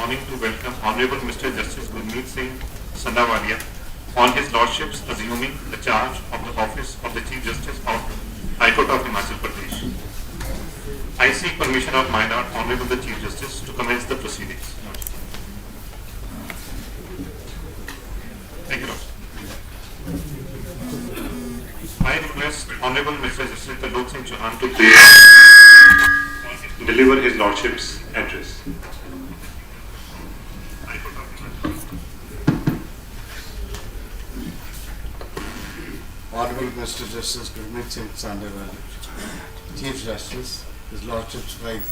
morning to welcome Honorable Mr. Justice Gurmeet Singh Sandhawalia on his Lordship's assuming the charge of the office of the Chief Justice of High Court of Himachal Pradesh. I seek permission of my Lord Honorable the Chief Justice to commence the proceedings. Thank you, Lord. I request Honorable Mr. Justice Lok Singh Chauhan to deliver his Lordship's address. Honorable Mr. Justice Gurmeet Singh Sandhawalia, Chief Justice, His Lordship's wife,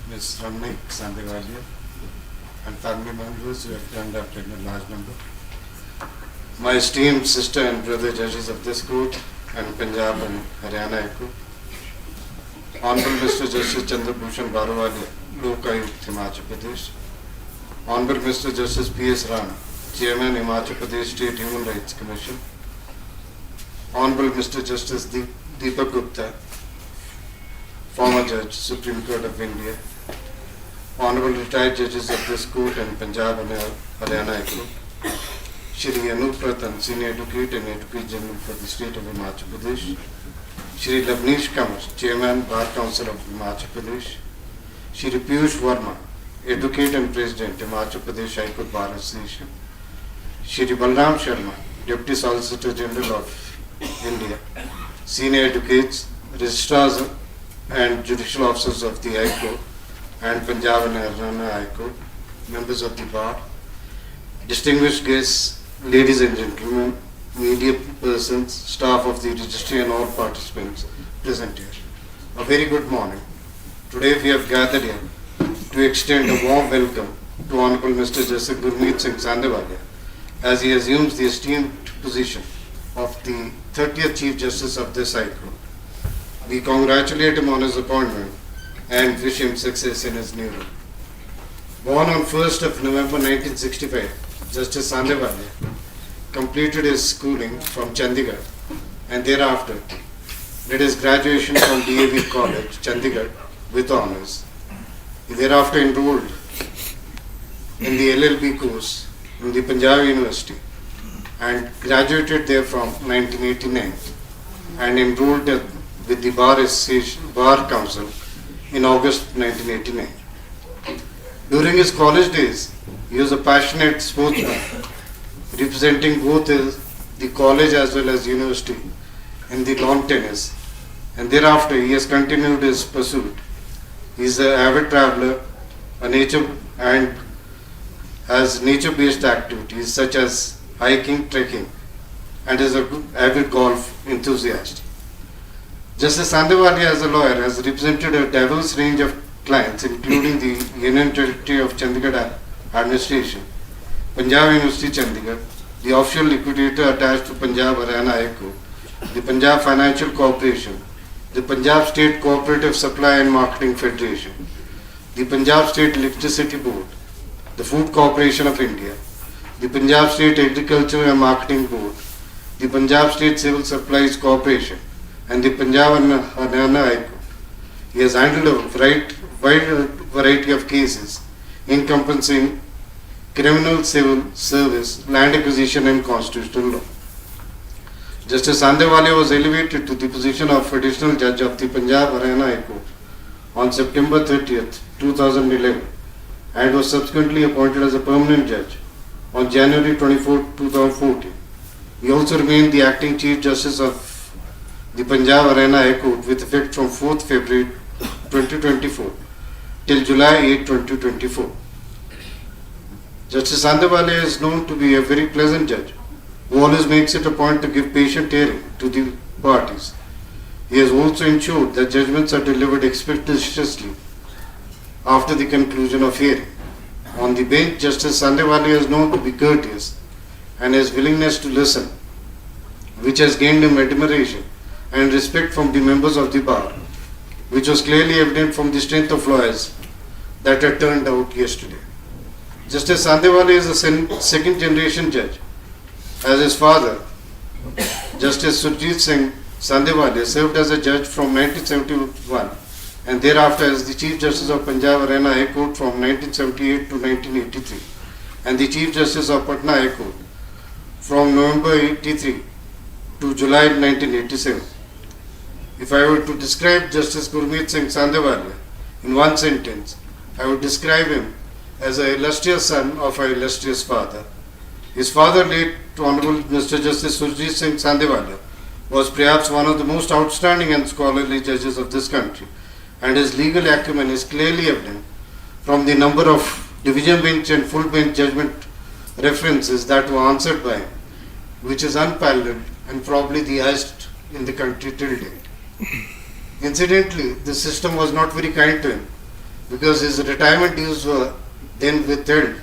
Ms. Hon'ble Sandhawalia, and family members who have turned up in a large number. My esteemed sister and brother judges of this court and Punjab and Haryana High Court, Honorable Mr. Justice Chandrabhushan Baruwalia, Lok Ayukt, Himachal Pradesh, Honorable Mr. Justice P.S. Rana, Chairman, Himachal Pradesh State Human Rights Commission, Honorable Mr. Justice Deepak Gupta, former Judge, Supreme Court of India, Honorable retired judges of this court and Punjab and Haryana High Court, Shri Anup Ratan, Senior Advocate and Advocate General for the State of Himachal Pradesh, Shri Lavnish Kamar, Chairman, Bar Council of Himachal Pradesh, Shri Piyush Verma, Advocate and President, Himachal Pradesh High Court Bar Association, Shri Balram Sharma, Deputy Solicitor General of India, Senior Advocates, Registrars and Judicial Officers of the High Court and Punjab and Haryana High Court, members of the Bar, distinguished guests, ladies and gentlemen, media persons, staff of the registry and all participants present here. A very good morning. Today we have gathered here to extend a warm welcome to Honorable Mr. Justice Gurmeet Singh Sandhawalia as he assumes the esteemed position of the 30th Chief Justice of this High Court. We congratulate him on his appointment and wish him success in his new role. Born on 1st of November 1965, Justice Sandhawalia completed his schooling from Chandigarh and thereafter did his graduation from DAV College, Chandigarh with honours. He thereafter enrolled in the LLB course in the Punjab University and graduated there from 1989 and enrolled with the Bar Council in August 1989. During his college days, he was a passionate sportsman, representing both the college as well as university in the lawn tennis, and thereafter he has continued his pursuit. He is an avid traveler, and has nature-based activities such as hiking, trekking, and is an avid golf enthusiast. Justice Sandhawalia as a lawyer has represented a diverse range of clients including the Union Territory of Chandigarh Administration, Punjab University Chandigarh, the official liquidator attached to Punjab Haryana High Court, the Punjab Financial Corporation, the Punjab State Cooperative Supply and Marketing Federation, the Punjab State Electricity Board, the Food Corporation of India, the Punjab State Agriculture and Marketing Board, the Punjab State Civil Supplies Corporation, and the Punjab and Haryana High Court. He has handled a wide variety of cases encompassing criminal, civil, service, land acquisition and constitutional law. Justice Sandhawalia was elevated to the position of Additional Judge of the Punjab Haryana High Court on September 30th, 2011 and was subsequently appointed as a permanent judge on January 24, 2014. He also remained the acting Chief Justice of the Punjab Haryana High Court with effect from 4th February 2024 till July 8, 2024. Justice Sandhawalia is known to be a very pleasant judge who always makes it a point to give patient hearing to the parties. He has also ensured that judgments are delivered expeditiously after the conclusion of hearing. On the bench, Justice Sandhawalia is known to be courteous and his willingness to listen, which has gained him admiration and respect from the members of the bar, which was clearly evident from the strength of lawyers that had turned out yesterday. Justice Sandhawalia is a second generation judge, as his father, Justice Surjit Singh Sandhawalia, served as a judge from 1971 and thereafter as the Chief Justice of Punjab Haryana High Court from 1978 to 1983, and the Chief Justice of Patna High Court from November 83 to July 1987. If I were to describe Justice Gurmeet Singh Sandhawalia in one sentence, I would describe him as an illustrious son of an illustrious father. His father, late Hon'ble Mr. Justice Surjit Singh Sandhawalia, was perhaps one of the most outstanding and scholarly judges of this country, and his legal acumen is clearly evident from the number of division bench and full bench judgment references that were answered by him, which is unparalleled and probably the highest in the country till date. Incidentally, the system was not very kind to him because his retirement dues were then withheld,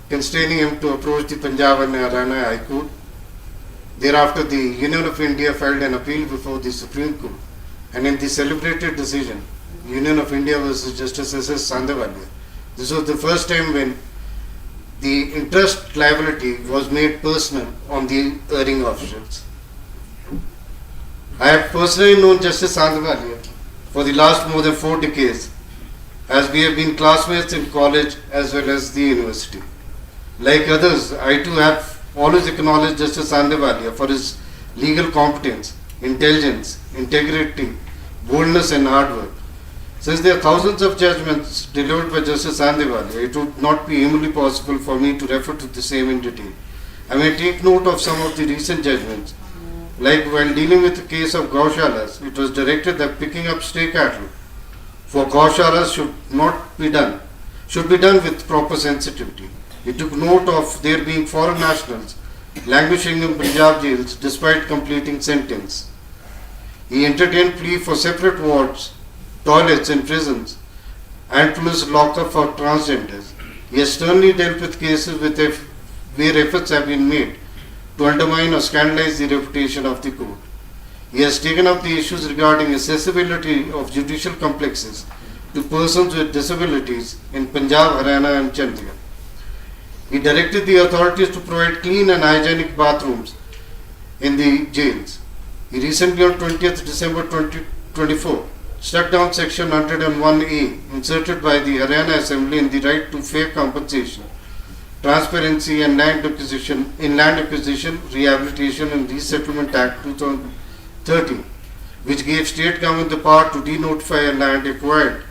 constraining him to approach the Punjab and Haryana High Court. Thereafter, the Union of India filed an appeal before the Supreme Court, and in the celebrated decision, Union of India versus Justice S.S. Sandhawalia, this was the first time when the interest liability was made personal on the erring officials. I have personally known Justice Sandhawalia for the last more than 4 decades, as we have been classmates in college as well as the university. Like others, I too have always acknowledged Justice Sandhawalia for his legal competence, intelligence, integrity, boldness and hard work. Since there are thousands of judgments delivered by Justice Sandhawalia, it would not be humanly possible for me to refer to the same in detail. I may take note of some of the recent judgments. Like while dealing with the case of Gaushalas, it was directed that picking up stray cattle for Gaushalas should be done with proper sensitivity. He took note of there being foreign nationals languishing in Punjab jails despite completing sentence. He entertained plea for separate wards, toilets in prisons, and police lockup for transgenders. He has sternly dealt with cases where efforts have been made to undermine or scandalize the reputation of the court. He has taken up the issues regarding accessibility of judicial complexes to persons with disabilities in Punjab, Haryana and Chandigarh. He directed the authorities to provide clean and hygienic bathrooms in the jails. He recently on 20th December 2024 struck down section 101A inserted by the Haryana Assembly in the right to fair compensation, transparency and land acquisition, rehabilitation and resettlement act 2013, which gave state government the power to denotify a land acquired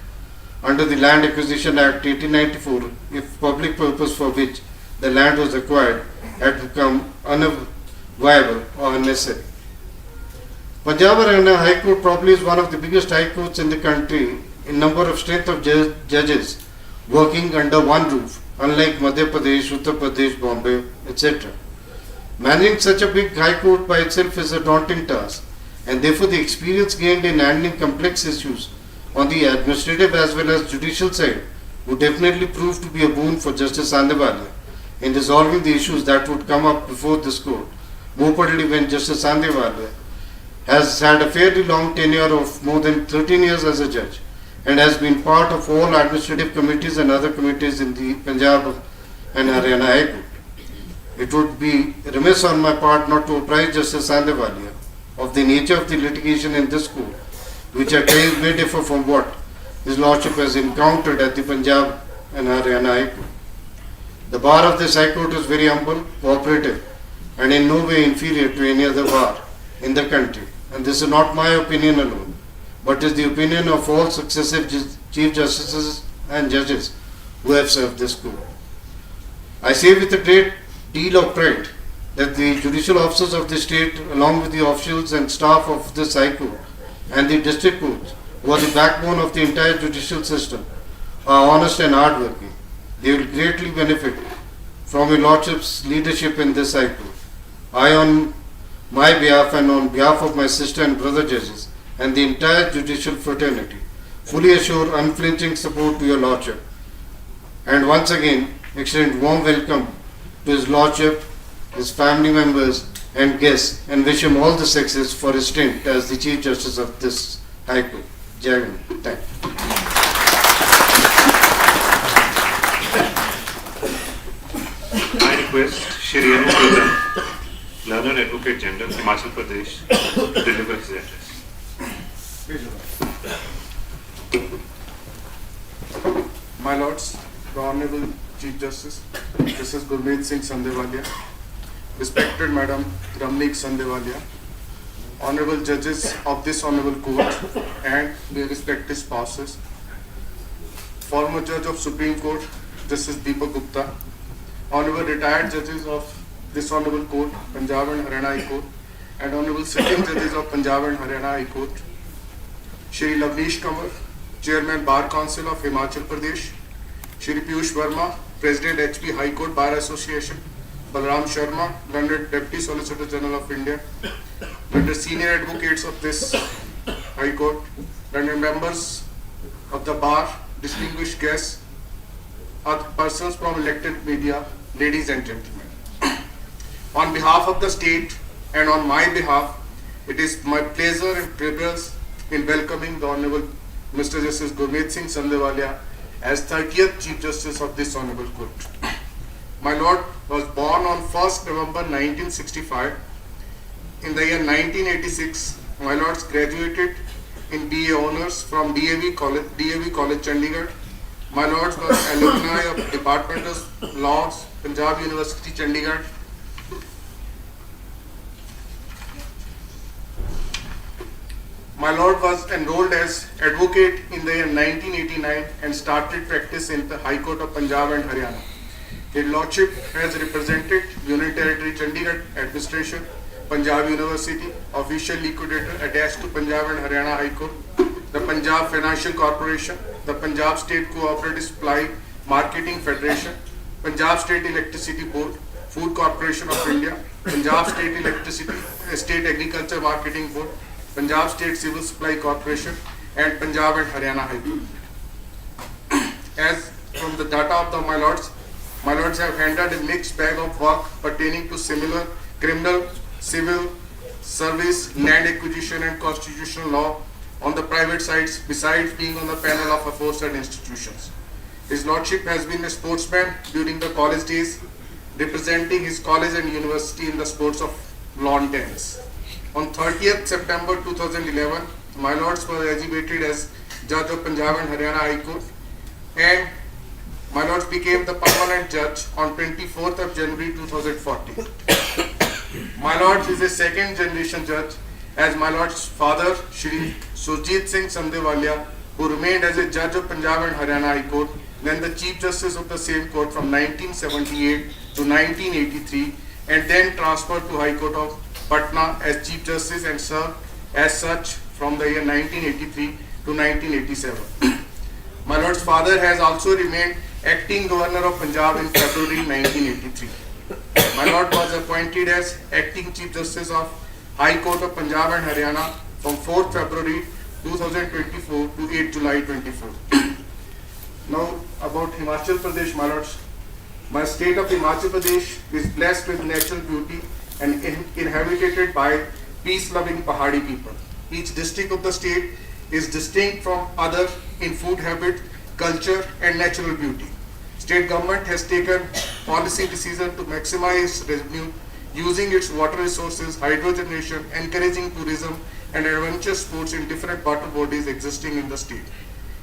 under the Land Acquisition Act 1894 if public purpose for which the land was acquired had become unviable or unnecessary. Punjab Haryana High Court probably is one of the biggest high courts in the country in number of strength of judges working under one roof, unlike Madhya Pradesh, Uttar Pradesh, Bombay, etc. Managing such a big high court by itself is a daunting task, and therefore the experience gained in handling complex issues on the administrative as well as judicial side would definitely prove to be a boon for Justice Sandhawalia in resolving the issues that would come up before this court, more particularly when Justice Sandhawalia has had a fairly long tenure of more than 13 years as a judge and has been part of all administrative committees and other committees in the Punjab and Haryana High Court. It would be remiss on my part not to apprise Justice Sandhawalia of the nature of the litigation in this court, which at times may differ from what His Lordship has encountered at the Punjab and Haryana High Court. The bar of this High Court is very humble, cooperative, and in no way inferior to any other bar in the country. And this is not my opinion alone, but is the opinion of all successive Chief Justices and judges who have served this court. I say with a great deal of pride that the judicial officers of the state, along with the officials and staff of this High Court and the district courts, who are the backbone of the entire judicial system, are honest and hardworking. They will greatly benefit from your Lordship's leadership in this High Court. I, on my behalf and on behalf of my sister and brother judges and the entire judicial fraternity, fully assure unflinching support to your Lordship, and once again extend warm welcome to His Lordship, his family members and guests, and wish him all the success for his stint as the Chief Justice of this High Court. Jai Hind. Thank you. I request Shri Anu Pradhan, Learned Advocate General, Himachal Pradesh, to deliver his address. My Lords, the Honorable Chief Justice, Justice Gurmeet Singh Sandhawalia, respected Madam Ramnik Sandhawalia, Honorable Judges of this Honorable Court and their respective spouses, former Judge of Supreme Court, Justice Deepak Gupta, Honorable retired Judges of this Honorable Court, Punjab and Haryana High Court, and Honorable sitting Judges of Punjab and Haryana High Court, Shri Lavnish Kanwar, Chairman Bar Council of Himachal Pradesh, Shri Piyush Verma, President HP High Court Bar Association, Balram Sharma, learned Deputy Solicitor General of India, learned senior advocates of this High Court, learned members of the bar, distinguished guests, other persons from elected media, ladies and gentlemen. On behalf of the state and on my behalf, it is my pleasure and privilege in welcoming the Honorable Mr. Justice Gurmeet Singh Sandhawalia as 30th Chief Justice of this Honorable Court. My Lord was born on 1st November 1965. In the year 1986, my Lords graduated in BA Honours from DAV College, Chandigarh. My Lords was alumni of Department of Laws, Punjab University, Chandigarh. My Lord was enrolled as advocate in the year 1989 and started practice in the High Court of Punjab and Haryana. His Lordship has represented Union Territory Chandigarh Administration, Punjab University, official liquidator attached to Punjab and Haryana High Court, the Punjab Financial Corporation, the Punjab State Cooperative Supply Marketing Federation, Punjab State Electricity Board, Food Corporation of India, Punjab State Agriculture Marketing Board, Punjab State Civil Supply Corporation, and Punjab and Haryana High Court. As from the data of my Lords have handled a mixed bag of work pertaining to similar criminal, civil, service, land acquisition and constitutional law on the private sides, besides being on the panel of aforesaid institutions. His Lordship has been a sportsman during the college days, representing his college and university in the sports of lawn tennis. On 30th September 2011, my Lords was elevated as Judge of Punjab and Haryana High Court, and my Lords became the permanent judge on 24th of January 2014. My Lords is a second generation judge, as my Lord's father, Shri Surjit Singh Sandhawalia, who remained as a judge of Punjab and Haryana High Court, then the Chief Justice of the same court from 1978 to 1983, and then transferred to High Court of Patna as Chief Justice and served as such from the year 1983 to 1987. My Lord's father has also remained acting Governor of Punjab in February 1983. My Lord was appointed as acting Chief Justice of High Court of Punjab and Haryana from 4th February 2024 to 8th July 24. Now about Himachal Pradesh, my Lords. My state of Himachal Pradesh is blessed with natural beauty and inhabited by peace-loving Pahadi people. Each district of the state is distinct from other in food habit, culture and natural beauty. State government has taken policy decision to maximize revenue using its water resources, hydrogenation, encouraging tourism and adventure sports in different water bodies existing in the state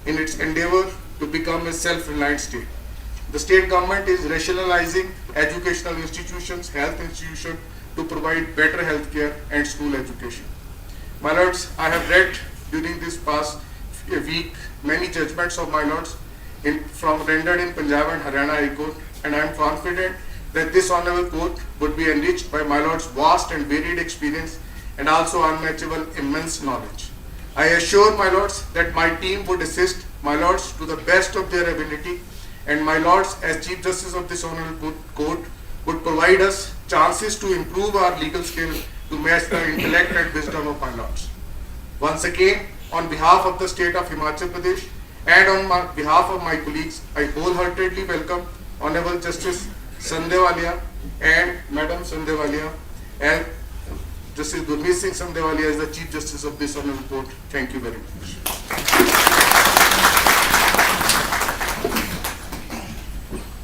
in its endeavor to become a self-reliant state. The state government is rationalizing educational institutions, health institutions to provide better health care and school education. My Lords, I have read during this past week many judgments of my Lords from rendered in Punjab and Haryana High Court, and I am confident that this Honourable Court would be enriched by my Lord's vast and varied experience and also unmatchable immense knowledge. I assure my Lords that my team would assist my Lords to the best of their ability, and my Lords as Chief Justice of this Honourable Court would provide us chances to improve our legal skill to match the intellect and wisdom of my Lords. Once again, on behalf of the state of Himachal Pradesh and on behalf of my colleagues, I wholeheartedly welcome Honourable Justice Sandhawalia and Madam Sandhawalia and Justice Gurmeet Singh Sandhawalia as the Chief Justice of this Honourable Court. Thank you very much.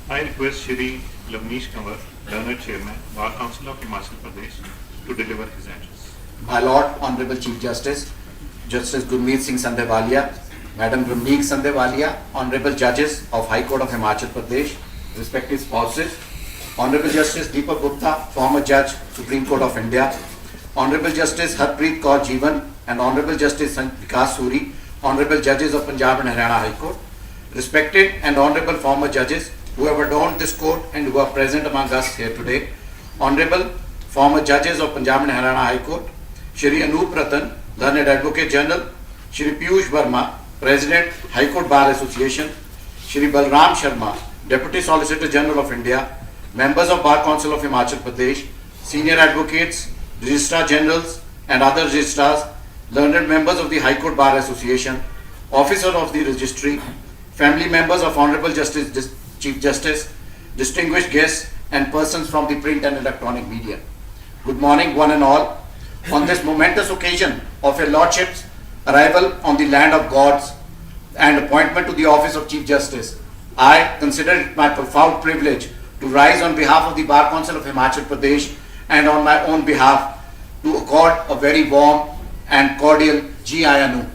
I request Shri Lavnish Kanwar, Learned Chairman, Bar Council of Himachal Pradesh, to deliver his address. My Lord, Honorable Chief Justice, Justice Gurmeet Singh Sandhawalia, Madam Gurmeet Sandhawalia, Honorable Judges of High Court of Himachal Pradesh, respective spouses, Honorable Justice Deepak Gupta, former Judge, Supreme Court of India, Honorable Justice Harpreet Kaur Jeevan, and Honorable Justice Vikas Suri, Honorable Judges of Punjab and Haryana High Court, respected and Honorable former Judges who have adorned this court and who are present among us here today, Honorable former Judges of Punjab and Haryana High Court, Shri Anup Ratan, Learned Advocate General, Shri Piyush Verma, President, High Court Bar Association, Shri Balram Sharma, Deputy Solicitor General of India, members of Bar Council of Himachal Pradesh, senior advocates, Registrar Generals and other registrars, learned members of the High Court Bar Association, officer of the registry, family members of Honorable Chief Justice, distinguished guests and persons from the print and electronic media. Good morning one and all. On this momentous occasion of your Lordship's arrival on the land of gods and appointment to the office of Chief Justice, I consider it my profound privilege to rise on behalf of the Bar Council of Himachal Pradesh and on my own behalf to accord a very warm and cordial G.I.Anu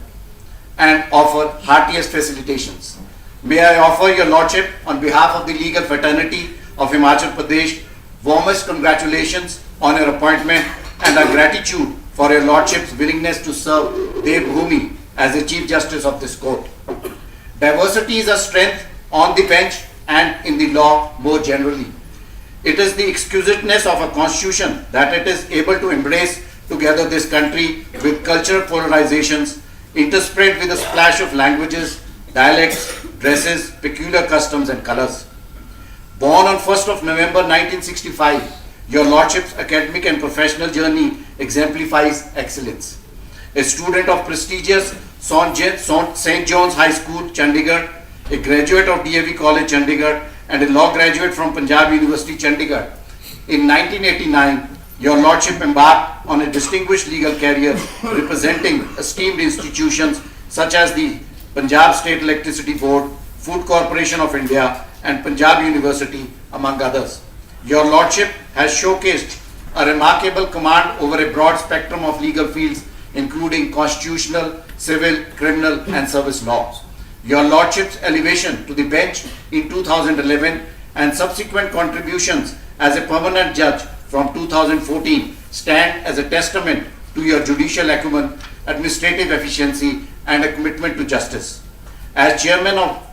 and offer heartiest felicitations. May I offer your Lordship on behalf of the legal fraternity of Himachal Pradesh warmest congratulations on your appointment and our gratitude for your Lordship's willingness to serve Devbhoomi as the Chief Justice of this court. Diversity is a strength on the bench and in the law more generally. It is the exquisiteness of a constitution that it is able to embrace together this country with cultural polarizations, interspread with a splash of languages, dialects, dresses, peculiar customs and colors. Born on 1st of November 1965, your Lordship's academic and professional journey exemplifies excellence. A student of prestigious St. John's High School, Chandigarh, a graduate of DAV College, Chandigarh, and a law graduate from Punjab University, Chandigarh. In 1989, your Lordship embarked on a distinguished legal career representing esteemed institutions such as the Punjab State Electricity Board, Food Corporation of India, and Punjab University, among others. Your Lordship has showcased a remarkable command over a broad spectrum of legal fields, including constitutional, civil, criminal, and service laws. Your Lordship's elevation to the bench in 2011 and subsequent contributions as a permanent judge from 2014 stand as a testament to your judicial acumen, administrative efficiency, and a commitment to justice. As chairman of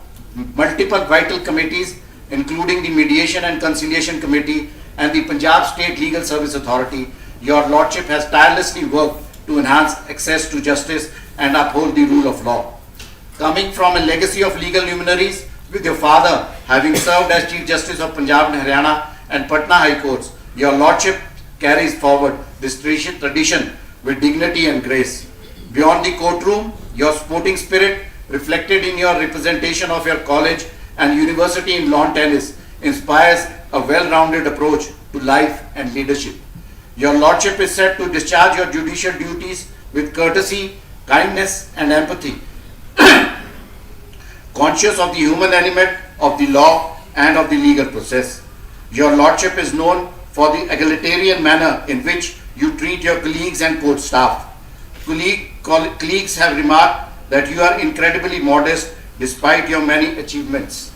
multiple vital committees, including the Mediation and Conciliation Committee and the Punjab State Legal Service Authority, your Lordship has tirelessly worked to enhance access to justice and uphold the rule of law. Coming from a legacy of legal luminaries, with your father having served as Chief Justice of Punjab and Haryana and Patna High Courts, your Lordship carries forward this tradition with dignity and grace. Beyond the courtroom, your sporting spirit, reflected in your representation of your college and university in lawn tennis, inspires a well-rounded approach to life and leadership. Your Lordship is set to discharge your judicial duties with courtesy, kindness, and empathy, conscious of the human element of the law and of the legal process. Your Lordship is known for the egalitarian manner in which you treat your colleagues and court staff. Colleagues have remarked that you are incredibly modest despite your many achievements.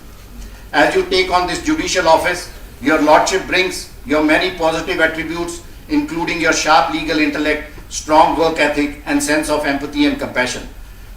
As you take on this judicial office, your Lordship brings your many positive attributes, including your sharp legal intellect, strong work ethic, and sense of empathy and compassion.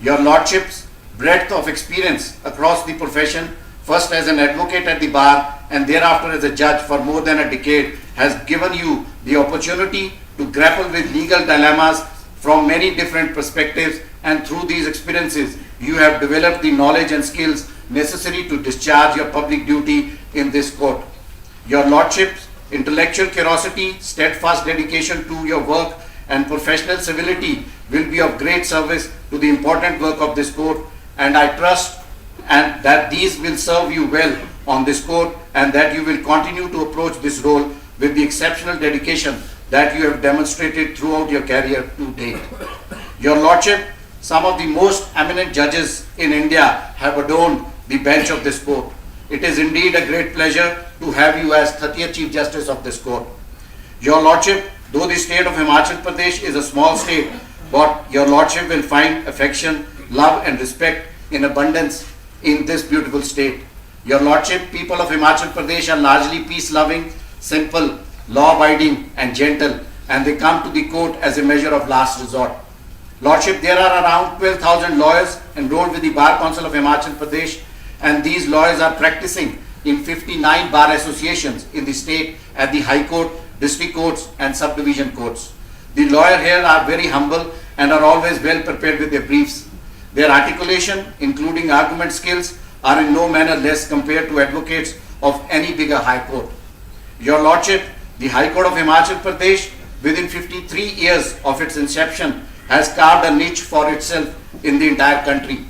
Your Lordship's breadth of experience across the profession, first as an advocate at the bar and thereafter as a judge for more than a decade, has given you the opportunity to grapple with legal dilemmas from many different perspectives, and through these experiences, you have developed the knowledge and skills necessary to discharge your public duty in this court. Your Lordship's intellectual curiosity, steadfast dedication to your work, and professional civility will be of great service to the important work of this court, and I trust and that these will serve you well on this court, and that you will continue to approach this role with the exceptional dedication that you have demonstrated throughout your career to date. Your Lordship, some of the most eminent judges in India have adorned the bench of this court. It is indeed a great pleasure to have you as 30th Chief Justice of this court. Your Lordship, though the state of Himachal Pradesh is a small state, but your Lordship will find affection, love and respect in abundance in this beautiful state. Your Lordship, people of Himachal Pradesh are largely peace-loving, simple, law-abiding and gentle, and they come to the court as a measure of last resort. Lordship, there are around 12,000 lawyers enrolled with the Bar Council of Himachal Pradesh, and these lawyers are practicing in 59 bar associations in the state at the High Court, District Courts and Subdivision Courts. The lawyers here are very humble and are always well prepared with their briefs. Their articulation, including argument skills, are in no manner less compared to advocates of any bigger High Court. Your Lordship, the High Court of Himachal Pradesh, within 53 years of its inception, has carved a niche for itself in the entire country,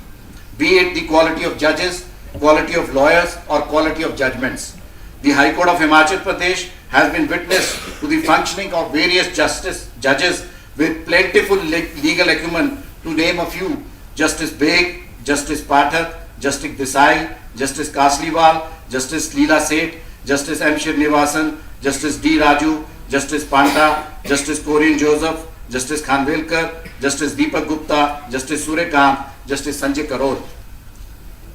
be it the quality of judges, quality of lawyers or quality of judgments. The High Court of Himachal Pradesh has been witness to the functioning of various judges with plentiful legal acumen, to name a few: Justice Beg, Justice Pathak, Justice Desai, Justice Kasliwal, Justice Leela Seth, Justice M. Srinivasan, Justice D. Raju, Justice Panta, Justice Korean Joseph, Justice Khanvilkar, Justice Deepak Gupta, Justice Suryakant, Justice Sanjay Karol.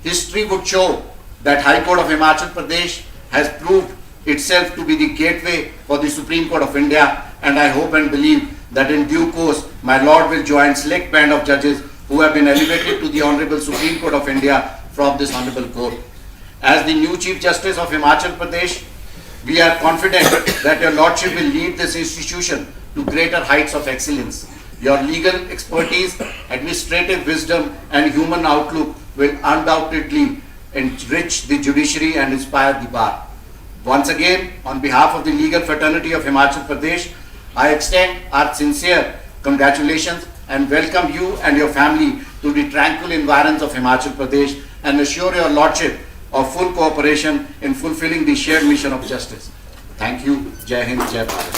History would show that High Court of Himachal Pradesh has proved itself to be the gateway for the Supreme Court of India, and I hope and believe that in due course my Lord will join select band of judges who have been elevated to the Honorable Supreme Court of India from this Honorable Court. As the new Chief Justice of Himachal Pradesh, we are confident that your Lordship will lead this institution to greater heights of excellence. Your legal expertise, administrative wisdom and human outlook will undoubtedly enrich the judiciary and inspire the bar. Once again, on behalf of the legal fraternity of Himachal Pradesh, I extend our sincere congratulations and welcome you and your family to the tranquil environs of Himachal Pradesh, and assure your Lordship of full cooperation in fulfilling the shared mission of justice. Thank you. Jai Hind, Jai Bharat.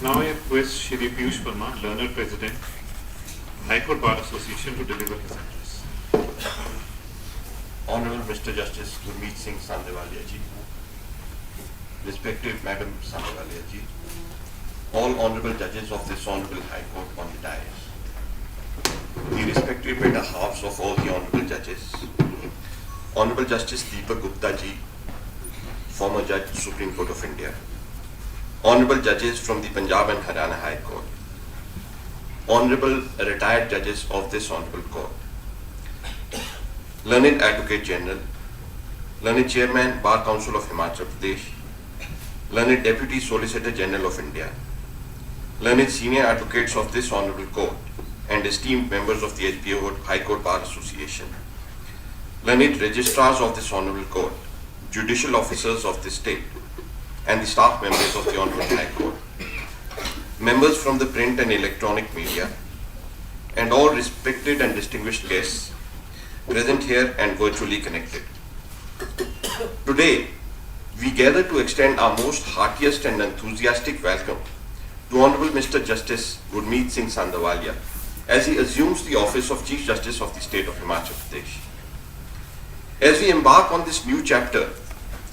Now I request Shri Piyush Verma, Learner President, High Court Bar Association, to deliver his address. Honorable Mr. Justice Gurmeet Singh Sandhawalia ji, respected Madam Sandhawalia ji, all honorable judges of this honorable High Court on the dais, the respected better halves of all the honorable judges, Honorable Justice Deepak Gupta ji, former Judge, Supreme Court of India, honorable judges from the Punjab and Haryana High Court, honorable retired judges of this honorable court, learned Advocate General, learned Chairman Bar Council of Himachal Pradesh, learned Deputy Solicitor General of India, learned senior advocates of this honorable court and esteemed members of the HPO High Court Bar Association, learned registrars of this honorable court, judicial officers of this state, and the staff members of the honorable High Court, members from the print and electronic media, and all respected and distinguished guests present here and virtually connected. Today, we gather to extend our most heartiest and enthusiastic welcome to Honorable Mr. Justice Gurmeet Singh Sandhawalia as he assumes the office of Chief Justice of the state of Himachal Pradesh. As we embark on this new chapter,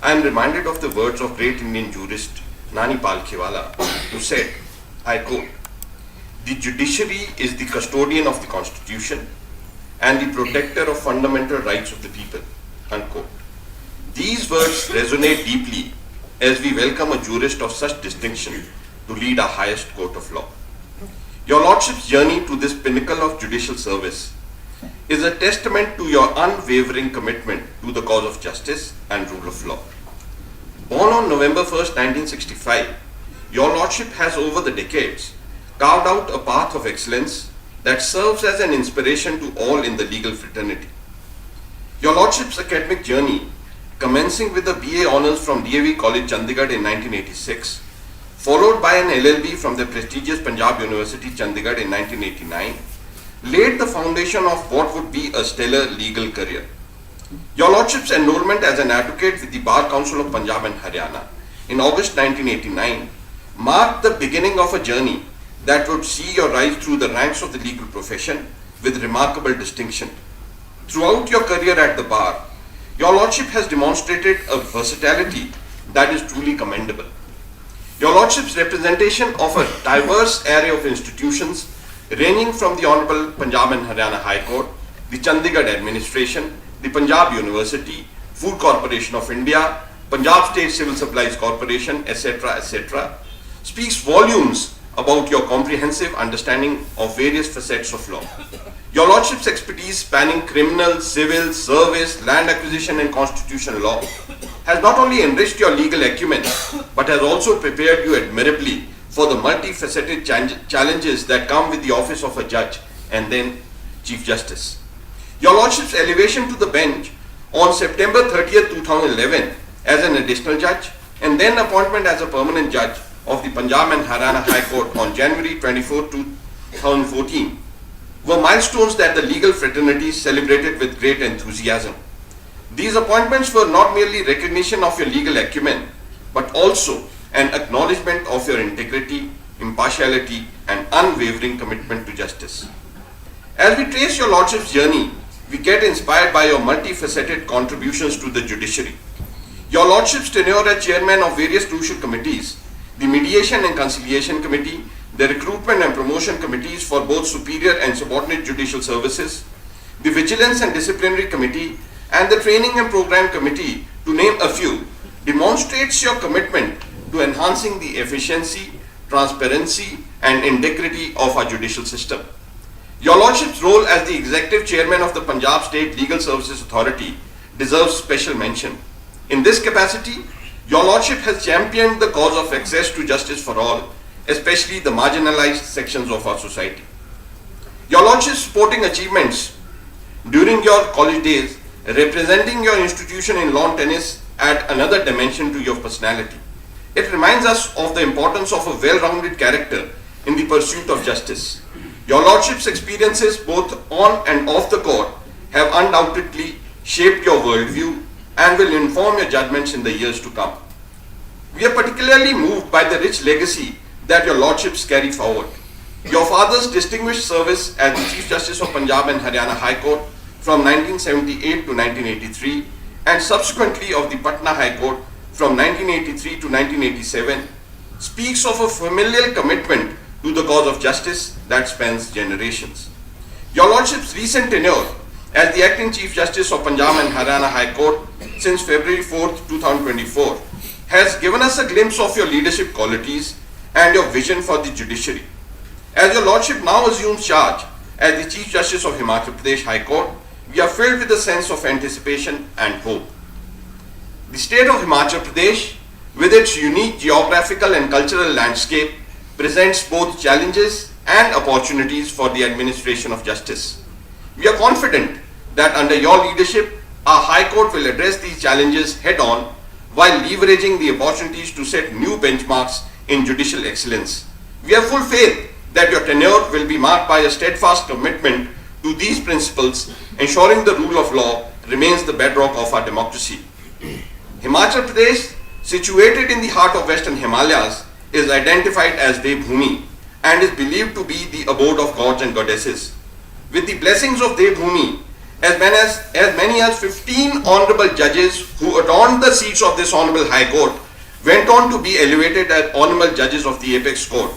I am reminded of the words of great Indian jurist Nani Palkhiwala, who said, I quote, "The judiciary is the custodian of the Constitution and the protector of fundamental rights of the people," unquote. These words resonate deeply as we welcome a jurist of such distinction to lead our highest court of law. Your Lordship's journey to this pinnacle of judicial service is a testament to your unwavering commitment to the cause of justice and rule of law. Born on November 1st, 1965, your Lordship has over the decades carved out a path of excellence that serves as an inspiration to all in the legal fraternity. Your Lordship's academic journey, commencing with a BA Honours from DAV College, Chandigarh in 1986, followed by an LLB from the prestigious Punjab University, Chandigarh in 1989, laid the foundation of what would be a stellar legal career. Your Lordship's enrollment as an advocate with the Bar Council of Punjab and Haryana in August 1989 marked the beginning of a journey that would see your rise through the ranks of the legal profession with remarkable distinction. Throughout your career at the bar, your Lordship has demonstrated a versatility that is truly commendable. Your Lordship's representation of a diverse array of institutions ranging from the Hon'ble Punjab and Haryana High Court, the Chandigarh Administration, the Punjab University, Food Corporation of India, Punjab State Civil Supplies Corporation, etc., etc., speaks volumes about your comprehensive understanding of various facets of law. Your Lordship's expertise spanning criminal, civil, service, land acquisition and constitutional law has not only enriched your legal acumen, but has also prepared you admirably for the multifaceted challenges that come with the office of a judge and then Chief Justice. Your Lordship's elevation to the bench on September 30th, 2011 as an additional judge and then appointment as a permanent judge of the Punjab and Haryana High Court on January 24, 2014 were milestones that the legal fraternity celebrated with great enthusiasm. These appointments were not merely recognition of your legal acumen, but also an acknowledgement of your integrity, impartiality, and unwavering commitment to justice. As we trace your Lordship's journey, we get inspired by your multifaceted contributions to the judiciary. Your Lordship's tenure as chairman of various crucial committees, the Mediation and Conciliation Committee, the Recruitment and Promotion Committees for both superior and subordinate judicial services, the Vigilance and Disciplinary Committee, and the Training and Program Committee, to name a few, demonstrates your commitment to enhancing the efficiency, transparency, and integrity of our judicial system. Your Lordship's role as the Executive Chairman of the Punjab State Legal Services Authority deserves special mention. In this capacity, your Lordship has championed the cause of access to justice for all, especially the marginalized sections of our society. Your Lordship's sporting achievements during your college days, representing your institution in lawn tennis, add another dimension to your personality. It reminds us of the importance of a well-rounded character in the pursuit of justice. Your Lordship's experiences both on and off the court have undoubtedly shaped your worldview and will inform your judgments in the years to come. We are particularly moved by the rich legacy that your Lordships carry forward. Your father's distinguished service as the Chief Justice of Punjab and Haryana High Court from 1978 to 1983 and subsequently of the Patna High Court from 1983 to 1987 speaks of a familial commitment to the cause of justice that spans generations. Your Lordship's recent tenure as the Acting Chief Justice of Punjab and Haryana High Court since February 4th, 2024 has given us a glimpse of your leadership qualities and your vision for the judiciary. As your Lordship now assumes charge as the Chief Justice of Himachal Pradesh High Court, we are filled with a sense of anticipation and hope. The state of Himachal Pradesh, with its unique geographical and cultural landscape, presents both challenges and opportunities for the administration of justice. We are confident that under your leadership, our High Court will address these challenges head-on while leveraging the opportunities to set new benchmarks in judicial excellence. We have full faith that your tenure will be marked by a steadfast commitment to these principles, ensuring the rule of law remains the bedrock of our democracy. Himachal Pradesh, situated in the heart of Western Himalayas, is identified as Devbhoomi and is believed to be the abode of gods and goddesses. With the blessings of Devbhoomi, as many as 15 honorable judges who adorned the seats of this honorable High Court went on to be elevated as honorable judges of the Apex Court,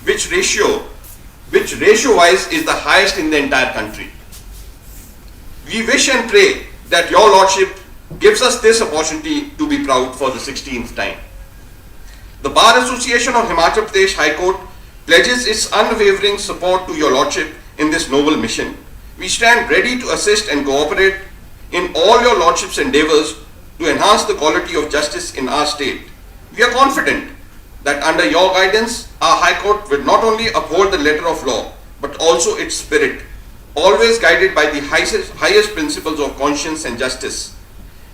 which ratio-wise is the highest in the entire country. We wish and pray that your Lordship gives us this opportunity to be proud for the 16th time. The Bar Association of Himachal Pradesh High Court pledges its unwavering support to your Lordship in this noble mission. We stand ready to assist and cooperate in all your Lordship's endeavors to enhance the quality of justice in our state. We are confident that under your guidance, our High Court will not only uphold the letter of law, but also its spirit, always guided by the highest principles of conscience and justice.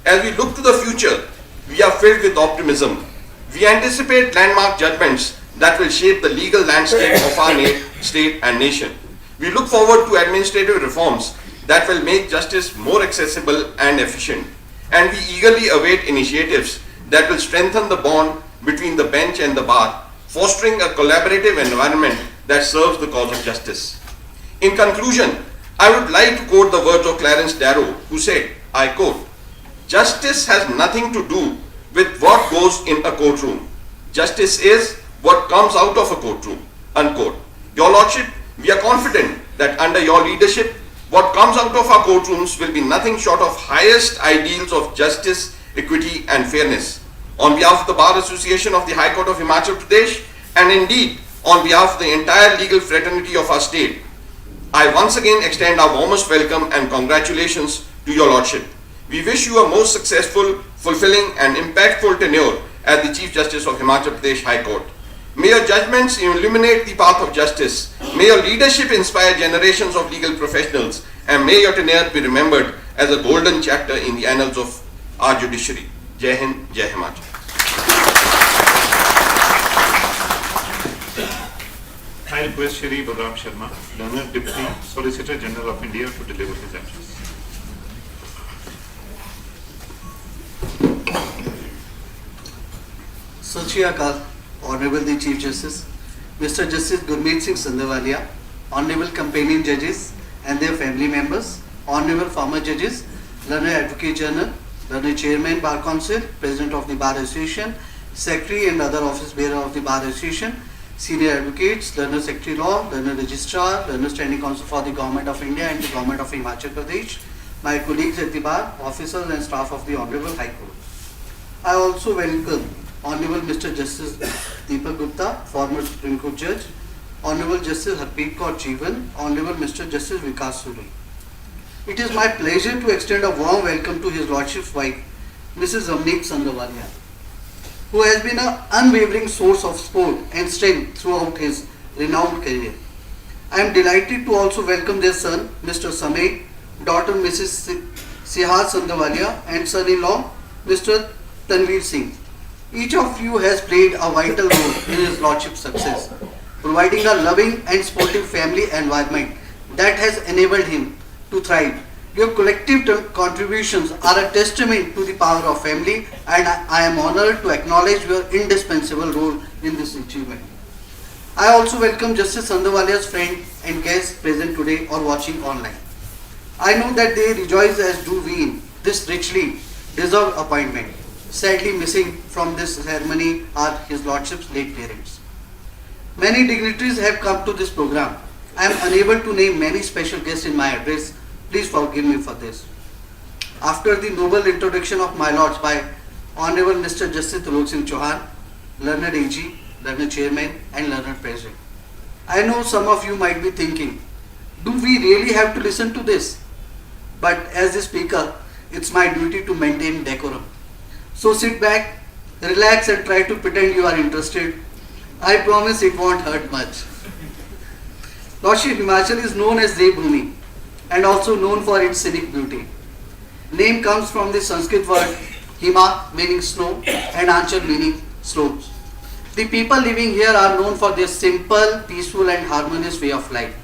As we look to the future, we are filled with optimism. We anticipate landmark judgments that will shape the legal landscape of our state and nation. We look forward to administrative reforms that will make justice more accessible and efficient. And we eagerly await initiatives that will strengthen the bond between the bench and the bar, fostering a collaborative environment that serves the cause of justice. In conclusion, I would like to quote the words of Clarence Darrow, who said, I quote, "Justice has nothing to do with what goes in a courtroom. Justice is what comes out of a courtroom," unquote. Your Lordship, We are confident that under your leadership, what comes out of our courtrooms will be nothing short of highest ideals of justice, equity and fairness. On behalf of the Bar Association of the High Court of Himachal Pradesh, and indeed on behalf of the entire legal fraternity of our state, I once again extend our warmest welcome and congratulations to your Lordship. We wish you a most successful, fulfilling and impactful tenure as the Chief Justice of Himachal Pradesh High Court. May your judgments illuminate the path of justice. May your leadership inspire generations of legal professionals, and may your tenure be remembered as a golden chapter in the annals of our judiciary. Jai Hind, Jai Himachal. I request Shri Balram Sharma, Learned Deputy Solicitor General of India, to deliver his address. Sat Shri Akal, Honorable the Chief Justice, Mr. Justice Gurmeet Singh Sandhawalia, Honorable Companion Judges and their family members, Honorable Former Judges, Learned Advocate General, Learned Chairman Bar Council, President of the Bar Association, Secretary and other office bearer of the Bar Association, Senior Advocates, Learned Secretary Law, Learned Registrar, Learned Standing Counsel for the Government of India and the Government of Himachal Pradesh, my colleagues at the Bar, officers and staff of the Honorable High Court. I also welcome Honorable Mr. Justice Deepak Gupta, former Supreme Court Judge, Honorable Justice Harpreet Kaur Jeevan, Honorable Mr. Justice Vikas Suri. It is my pleasure to extend a warm welcome to His Lordship's wife, Mrs. Sandhawalia, who has been an unwavering source of support and strength throughout his renowned career. I am delighted to also welcome their son, Mr. Samay, daughter Mrs. Sihar Sandhawalia, and son-in-law, Mr. Tanveer Singh. Each of you has played a vital role in His Lordship's success, providing a loving and supportive family environment that has enabled him to thrive. Your collective contributions are a testament to the power of family, and I am honored to acknowledge your indispensable role in this achievement. I also welcome Justice Sandhawalia's friend and guests present today or watching online. I know that they rejoice as do we in this richly deserved appointment. Sadly missing from this ceremony are His Lordship's late parents. Many dignitaries have come to this program. I am unable to name many special guests in my address. Please forgive me for this. After the noble introduction of my lords by Honorable Mr. Justice Trilok Singh Chauhan, Learned AG, Learned Chairman and Learned President, I know some of you might be thinking, do we really have to listen to this? But as the speaker, it's my duty to maintain decorum. So sit back, relax and try to pretend you are interested. I promise it won't hurt much. Lordship, Himachal is known as Devbhumi and also known for its scenic beauty. Name comes from the Sanskrit word Hima, meaning snow, and Anchal, meaning slopes. The people living here are known for their simple, peaceful and harmonious way of life.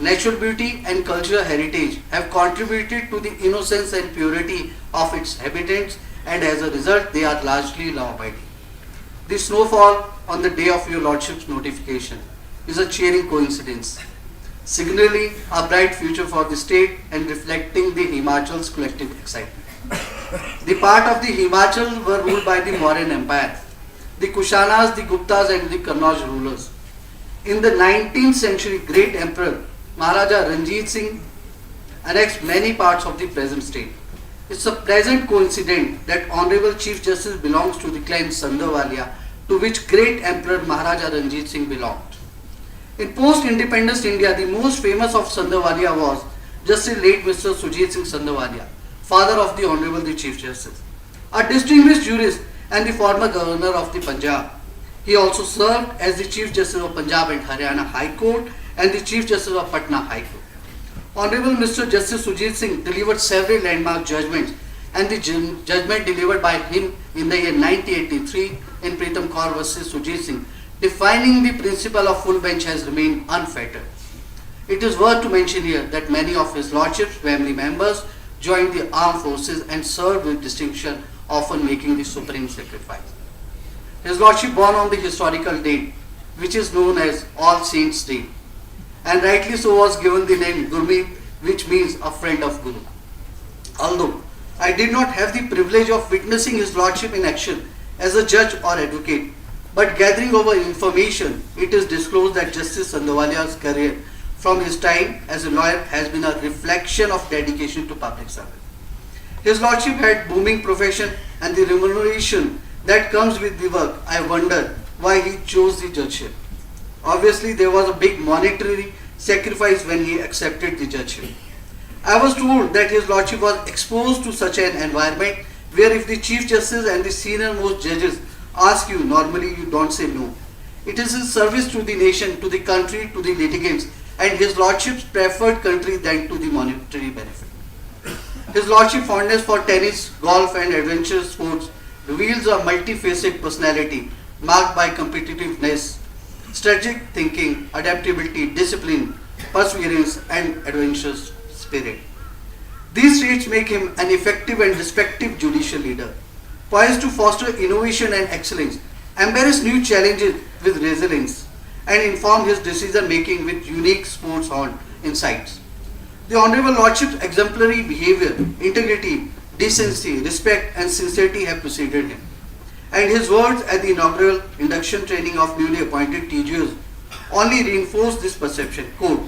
Natural beauty and cultural heritage have contributed to the innocence and purity of its inhabitants, and as a result they are largely law-abiding. The snowfall on the day of your Lordship's notification is a cheering coincidence, signaling a bright future for the state and reflecting the Himachal's collective excitement. The part of the Himachal were ruled by the Mauryan Empire, the Kushanas, the Guptas and the Kannauj rulers. In the 19th century, great emperor Maharaja Ranjit Singh annexed many parts of the present state. It's a pleasant coincidence that Honorable Chief Justice belongs to the clan Sandhawalia, to which great Emperor Maharaja Ranjit Singh belonged. In post-independence India, the most famous of Sandhawalia was Justice late Mr. Sujit Singh Sandhawalia, father of the Honorable the Chief Justice, a distinguished jurist and the former governor of the Punjab. He also served as the Chief Justice of Punjab and Haryana High Court and the Chief Justice of Patna High Court. Honorable Mr. Justice Sujit Singh delivered several landmark judgments, and the judgment delivered by him in the year 1983 in Pritam Kaur vs. Sujit Singh, defining the principle of full bench, has remained unfettered. It is worth to mention here that many of His Lordship's family members joined the armed forces and served with distinction, often making the supreme sacrifice. His Lordship born on the historical date, which is known as All Saints' Day, and rightly so was given the name Gurmeet, which means a friend of Guru. Although I did not have the privilege of witnessing His Lordship in action as a judge or advocate, but gathering over information, it is disclosed that Justice Sandhawalia's career from his time as a lawyer has been a reflection of dedication to public service. His lordship had booming profession and the remuneration that comes with the work. I wonder why he chose the judgeship. Obviously, there was a big monetary sacrifice when he accepted the judgeship. I was told that his lordship was exposed to such an environment where if the Chief Justice and the senior most judges ask you, normally you don't say no. It is his service to the nation, to the country, to the litigants, and his lordship's preferred country than to the monetary benefit. His lordship's fondness for tennis, golf and adventure sports reveals a multifaceted personality marked by competitiveness, strategic thinking, adaptability, discipline, perseverance and adventurous spirit. These traits make him an effective and respected judicial leader, poised to foster innovation and excellence, embrace new challenges with resilience, and inform his decision making with unique sports on insights. The Honorable Lordship's exemplary behavior, integrity, decency, respect and sincerity have preceded him. And his words at the inaugural induction training of newly appointed TGOs only reinforce this perception. Quote,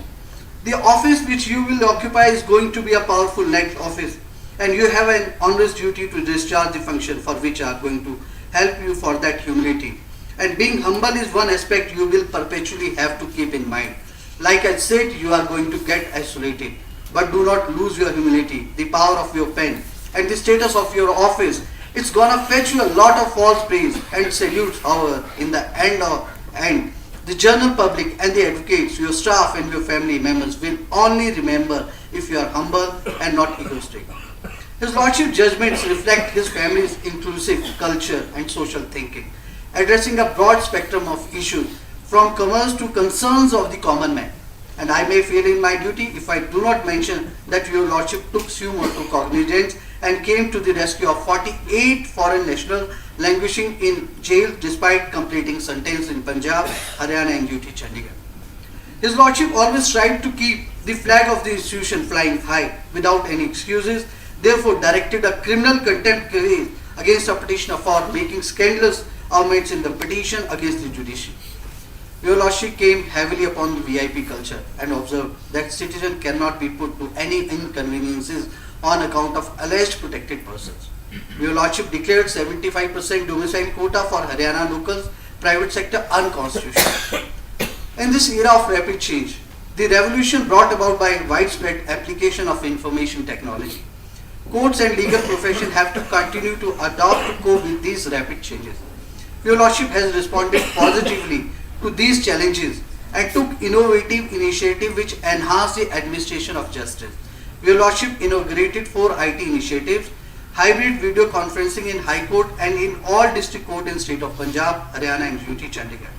the office which you will occupy is going to be a powerful next office and you have an onerous duty to discharge the function for which I am going to help you for that humility. And being humble is one aspect you will perpetually have to keep in mind. Like I said, you are going to get isolated, but do not lose your humility, the power of your pen and the status of your office. It's gonna fetch you a lot of false praise and salutes. However, in the end, the general public and the advocates, your staff and your family members will only remember if you are humble and not egoistic. His lordship's judgments reflect his family's inclusive culture and social thinking, addressing a broad spectrum of issues from commerce to concerns of the common man. And I may fail in my duty if I do not mention that your lordship took sumo to cognizance and came to the rescue of 48 foreign nationals languishing in jail despite completing sentence in Punjab, Haryana and UT Chandigarh. His lordship always tried to keep the flag of the institution flying high without any excuses, therefore directed a criminal contempt case against a petitioner for making scandalous comments in the petition against the judiciary. Your lordship came heavily upon the VIP culture and observed that citizens cannot be put to any inconveniences on account of alleged protected persons. Your lordship declared 75% domicile quota for Haryana locals, private sector unconstitutional. In this era of rapid change, the revolution brought about by widespread application of information technology, courts and legal profession have to continue to adopt to cope with these rapid changes. Your lordship has responded positively to these challenges and took innovative initiatives which enhance the administration of justice. Your lordship inaugurated 4 IT initiatives, hybrid video conferencing in High Court and in all district court in state of Punjab, Haryana and UT Chandigarh,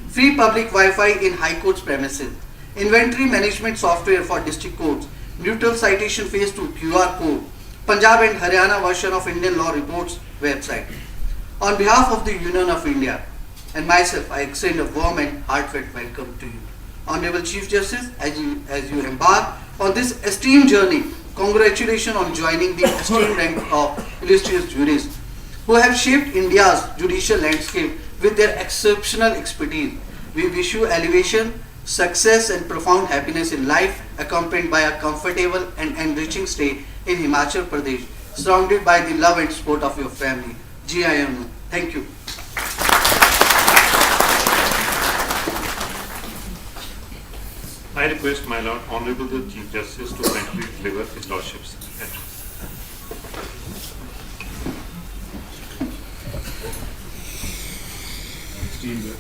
free public Wi-Fi in High Court's premises, inventory management software for district courts, neutral citation phase 2 QR code, Punjab and Haryana version of Indian Law Reports website. On behalf of the Union of India and myself, I extend a warm and heartfelt welcome to you. Honorable Chief Justice, as you embark on this esteemed journey, congratulations on joining the esteemed rank of illustrious jurists who have shaped India's judicial landscape with their exceptional expertise. We wish you elevation, success and profound happiness in life, accompanied by a comfortable and enriching stay in Himachal Pradesh, surrounded by the love and support of your family. GIM. Thank you. I request my Lord Honorable the Chief Justice to kindly deliver his lordship's address. Esteemed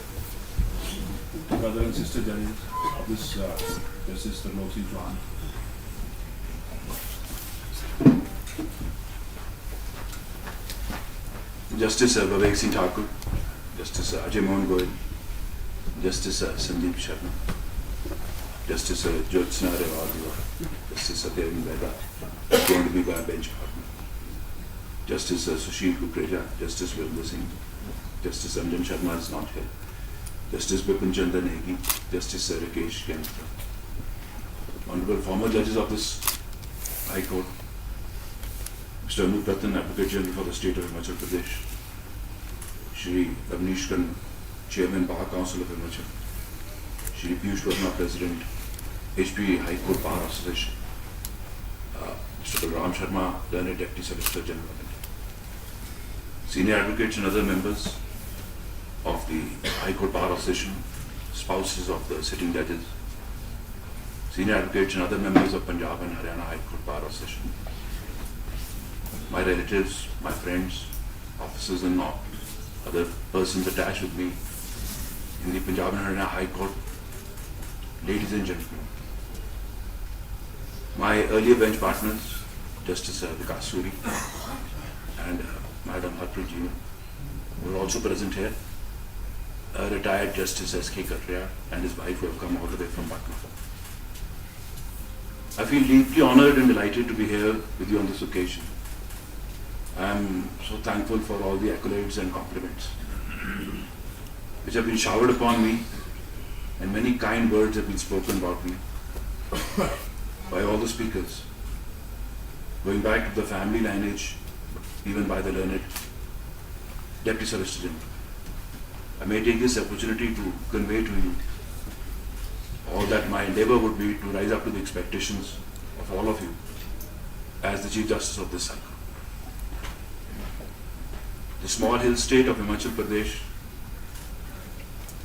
brother and sister judges of this Justice Tarlosi Chauhan, Justice Vivek Singh Thakur, Justice Ajay Mohan Goyal, Justice Sandeep Sharma, Justice Jyotsna Rewardua, Justice Satyavan Veda, going to be by bench partner, Justice Sushil Kukreja, Justice Virendra Singh, Justice Anjan Sharma is not here, Justice Bipin Chandra Negi, Justice Rakesh Kenta, Honorable former judges of this High Court, Mr. Anup Ratan, Advocate General for the State of Himachal Pradesh, Shri Avnish Khanna, Chairman Bar Council of Himachal, Shri Piyush Verma, President, HP High Court Bar Association, Mr. Balram Sharma, Learned Deputy Solicitor General of India, senior advocates and other members of the High Court Bar Association, spouses of the sitting judges, senior advocates and other members of Punjab and Haryana High Court Bar Association, my relatives, my friends, officers and other persons attached with me in the Punjab and Haryana High Court, ladies and gentlemen, my earlier bench partners, Justice Vikas Suri and Madam Harpreet Jeevan, who are also present here, retired Justice S.K. Katria and his wife who have come all the way from Patna. I feel deeply honored and delighted to be here with you on this occasion. I am so thankful for all the accolades and compliments which have been showered upon me, and many kind words have been spoken about me by all the speakers, going back to the family lineage, even by the learned Deputy Solicitor General. I may take this opportunity to convey to you all that my endeavour would be to rise up to the expectations of all of you as the Chief Justice of this cycle. The small hill state of Himachal Pradesh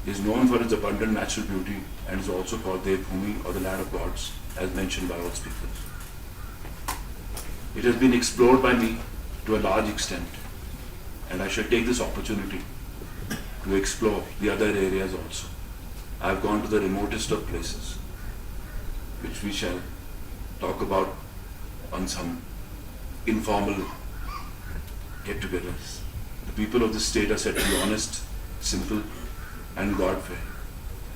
is known for its abundant natural beauty and is also called Devbhumi, or the land of gods, as mentioned by all speakers. It has been explored by me to a large extent, and I shall take this opportunity to explore the other areas also. I have gone to the remotest of places, which we shall talk about on some informal get-togethers. The people of this state are said to be honest, simple, and God-fearing.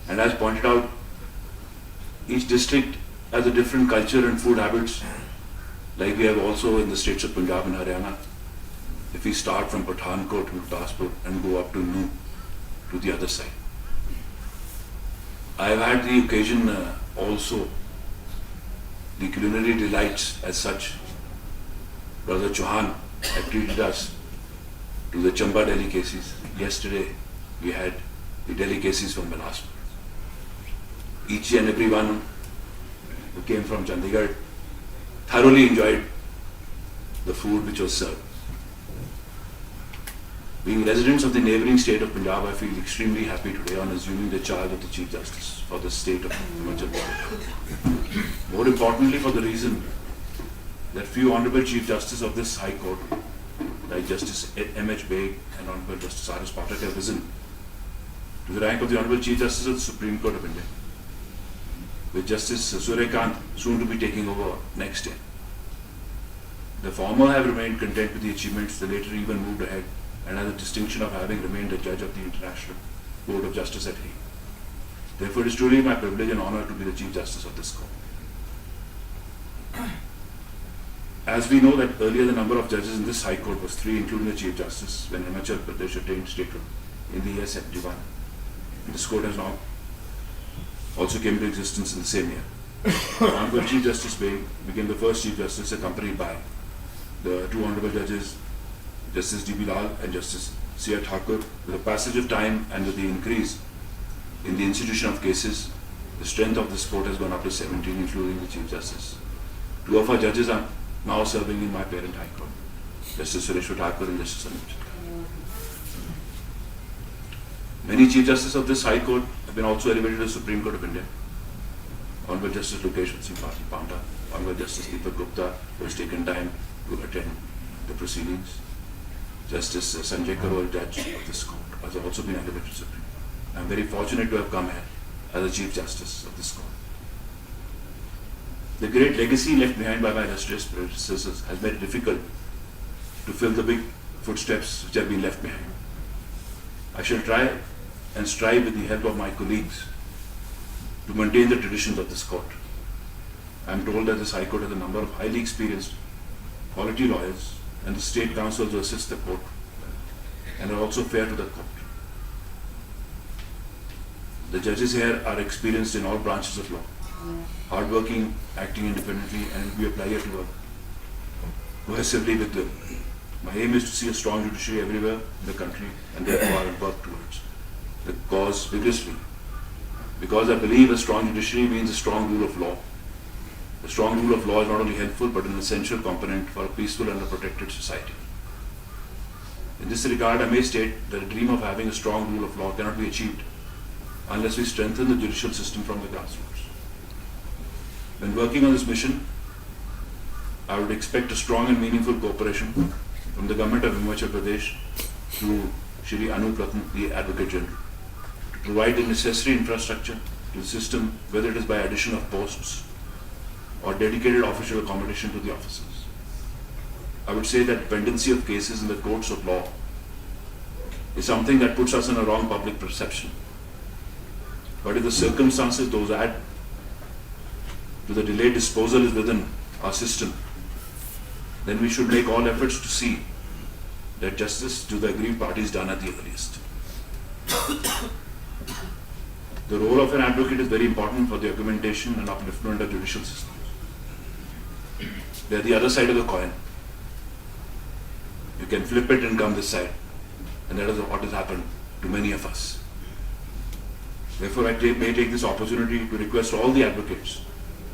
And as pointed out, each district has a different culture and food habits, like we have also in the states of Punjab and Haryana. If we start from Pathankot to Gurdaspur and go up to Nuh, to the other side. I have had the occasion also, the culinary delights as such. Brother Chauhan had treated us to the Chamba delicacies. Yesterday we had the delicacies from Bilaspur. Each and every one who came from Chandigarh thoroughly enjoyed the food which was served. Being residents of the neighbouring state of Punjab, I feel extremely happy today on assuming the charge of the Chief Justice for the state of Himachal Pradesh. More importantly, for the reason that few Honourable Chief Justice of this High Court, like Justice M.H. Beg and Honourable Justice R.S. Pathak, have risen to the rank of the Honourable Chief Justice of the Supreme Court of India, with Justice Suryakant soon to be taking over next year. The former have remained content with the achievements, the later even moved ahead and has the distinction of having remained a judge of the International Court of Justice at Hague. Therefore, it is truly my privilege and honour to be the Chief Justice of this court. As we know that earlier the number of judges in this High Court was 3, including the Chief Justice, when Himachal Pradesh attained statehood in the year 71. And this court has now also came into existence in the same year. Honourable Chief Justice Beg became the first Chief Justice, accompanied by the 2 Honourable Judges, Justice D.B. Lal and Justice C.R. Thakur. With the passage of time and with the increase in the institution of cases, the strength of this court has gone up to 17, including the Chief Justice. 2 of our judges are now serving in my parent High Court, Justice Sureshwar Thakur and Justice Anuj. Many Chief Justices of this High Court have been also elevated to the Supreme Court of India. Honourable Justice Lokeshwar Singh Panda, Honourable Justice Deepak Gupta, who has taken time to attend the proceedings. Justice Sanjay Karol, Judge of this court, has also been elevated to Supreme. I am very fortunate to have come here as the Chief Justice of this court. The great legacy left behind by my illustrious predecessors has made it difficult to fill the big footsteps which have been left behind. I shall try and strive with the help of my colleagues to maintain the traditions of this court. I am told that this High Court has a number of highly experienced quality lawyers and the state councils who assist the court and are also fair to the court. The judges here are experienced in all branches of law, hardworking, acting independently, and we apply here to work cohesively with them. My aim is to see a strong judiciary everywhere in the country, and therefore I will work towards the cause vigorously because I believe a strong judiciary means a strong rule of law. A strong rule of law is not only helpful but an essential component for a peaceful and a protected society. In this regard, I may state that a dream of having a strong rule of law cannot be achieved unless we strengthen the judicial system from the grassroots. When working on this mission, I would expect a strong and meaningful cooperation from the government of Himachal Pradesh through Shri Anup Ratna, the Advocate General, to provide the necessary infrastructure to the system, whether it is by addition of posts or dedicated official accommodation to the officers. I would say that dependency of cases in the courts of law is something that puts us in a wrong public perception. But if the circumstances those add to the delayed disposal is within our system, then we should make all efforts to see that justice to the aggrieved party is done at the earliest. The role of an advocate is very important for the augmentation and upliftment of judicial systems. They are the other side of the coin. You can flip it and come this side, and that is what has happened to many of us. Therefore, I may take this opportunity to request all the advocates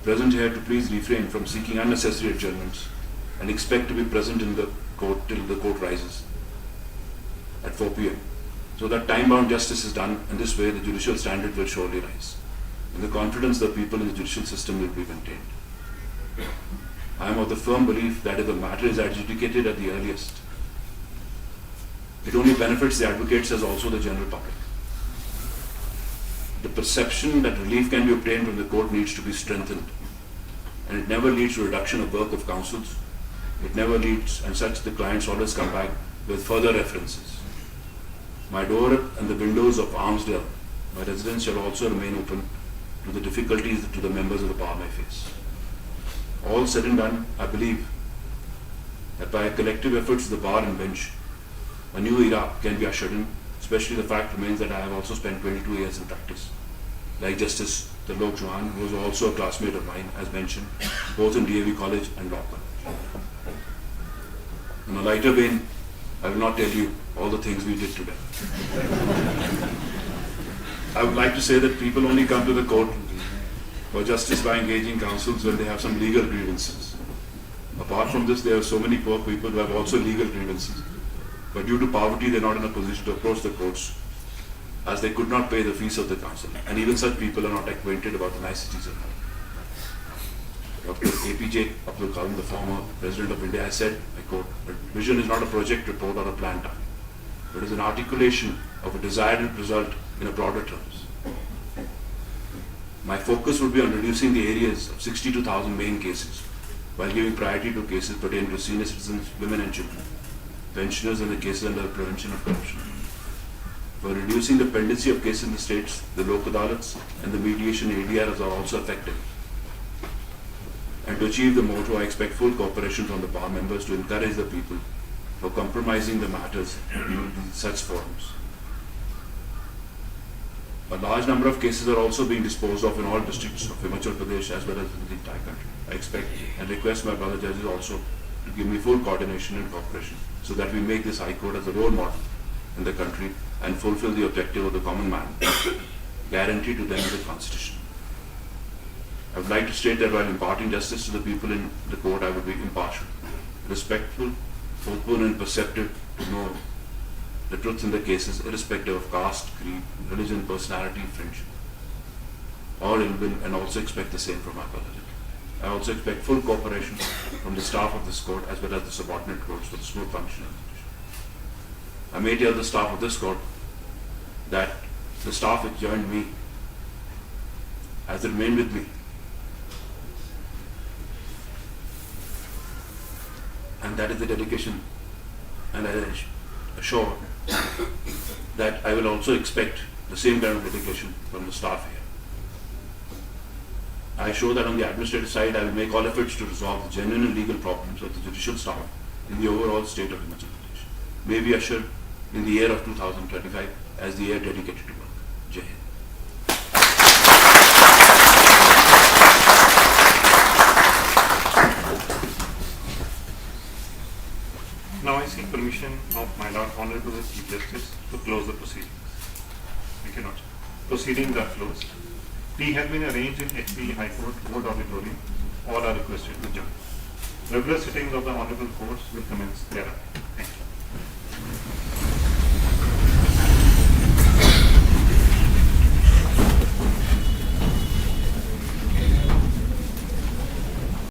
present here to please refrain from seeking unnecessary adjournments and expect to be present in the court till the court rises at 4 p.m. so that time-bound justice is done, and this way the judicial standard will surely rise, and the confidence of the people in the judicial system will be maintained. I am of the firm belief that if the matter is adjudicated at the earliest, it only benefits the advocates as also the general public. The perception that relief can be obtained from the court needs to be strengthened, and it never leads to reduction of work of counsels. It never leads, and such the clients always come back with further references. My door and the windows of Hon'ble, my residence, shall also remain open to the difficulties to the members of the bar may face. All said and done, I believe that by collective efforts of the bar and bench, a new era can be ushered in, especially the fact remains that I have also spent 22 years in practice. Like Justice Trilok Johan, who was also a classmate of mine, as mentioned, both in DAV College and Law College. In a lighter vein, I will not tell you all the things we did today. I would like to say that people only come to the court for justice by engaging counsels when they have some legal grievances. Apart from this, there are so many poor people who have also legal grievances, but due to poverty, they are not in a position to approach the courts as they could not pay the fees of the counsel, and even such people are not acquainted about the niceties of law. Dr. APJ Abdul Kalam, the former President of India, has said, I quote, that vision is not a project report or a plan time, but is an articulation of a desired result in a broader terms. My focus would be on reducing the areas of 62,000 main cases while giving priority to cases pertaining to senior citizens, women and children, pensioners, and the cases under the prevention of corruption. For reducing the dependency of cases in the states, the Lok Adalats and the mediation ADRs are also effective. And to achieve the motto, I expect full cooperation from the bar members to encourage the people for compromising the matters in such forums. A large number of cases are also being disposed of in all districts of Himachal Pradesh as well as in the entire country. I expect and request my brother judges also to give me full coordination and cooperation so that we make this High Court as a role model in the country and fulfill the objective of the common man, guaranteed to them in the Constitution. I would like to state that while imparting justice to the people in the court, I would be impartial, respectful, open and perceptive to know the truth in the cases, irrespective of caste, creed, religion, personality, friendship, or ill will, and also expect the same from our brother. I also expect full cooperation from the staff of this court as well as the subordinate courts for the smooth functioning of the judiciary. I may tell the staff of this court that the staff which joined me has remained with me, and that is the dedication, and I assure that I will also expect the same kind of dedication from the staff here. I assure that on the administrative side, I will make all efforts to resolve the genuine and legal problems of the judicial staff in the overall state of Himachal Pradesh. May be ushered in the year of 2025 as the year dedicated to work. Jai Hind. Now I seek permission of my Lord Honorable Chief Justice to close the proceedings. We cannot. Proceedings are closed. Tea has been arranged in HP High Court Old Auditorium. All are requested to join. Regular sittings of the Honorable Courts will commence thereafter. Thank you.